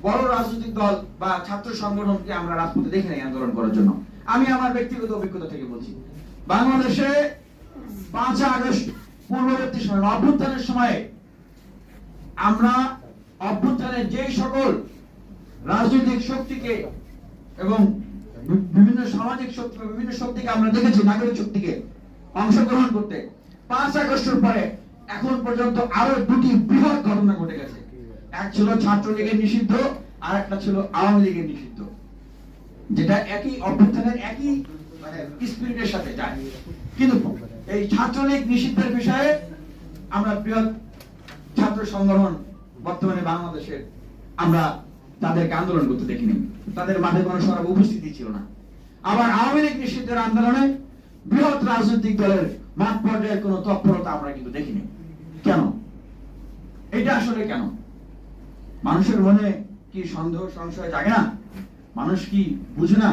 বড় রাজনৈতিক দল বা ছাত্র সংগঠনকে আমরা রাজপথে দেখি নাই আন্দোলন করার জন্য। আমি আমার ব্যক্তিগত অভিজ্ঞতা থেকে বলছি, বাংলাদেশে 5 আগস্ট পূর্ববর্তী সময় অভ্যুত্থানের সময় আমরা অভ্যুত্থানের যে সকল রাজনৈতিক শক্তিকে এবং বিভিন্ন সামাজিক শক্তি, বিভিন্ন শক্তিকে আমরা দেখেছি, নাগরিক শক্তিকে অংশগ্রহণ করতে, 5 আগস্টের পরে এখন পর্যন্ত আরো দুটি বৃহৎ ঘটনা ঘটে গেছে। এক ছিল ছাত্রলীগের নিষিদ্ধ, আর একটা ছিল আওয়ামী লীগের নিষিদ্ধ, যেটা একই অভ্যুত্থানের একই স্পিরিটের সাথে যায়। কিন্তু এই ছাত্রলীগ নিষিদ্ধের বিষয়ে আমরা বৃহৎ ছাত্র সংগঠন বর্তমানে বাংলাদেশের আমরা তাদেরকে আন্দোলন করতে দেখিনি, তাদের মাঠে কোনো সরব উপস্থিতি ছিল না। আবার আওয়ামী লীগ নিষিদ্ধের আন্দোলনে বৃহৎ রাজনৈতিক দলের মাঠ পর্যায়ের কোনো তৎপরতা আমরা কিন্তু দেখিনি। কেন? এটা আসলে কেন? মানুষের মনে কি সন্দেহ সংশয় জাগে না? মানুষ কি বুঝে না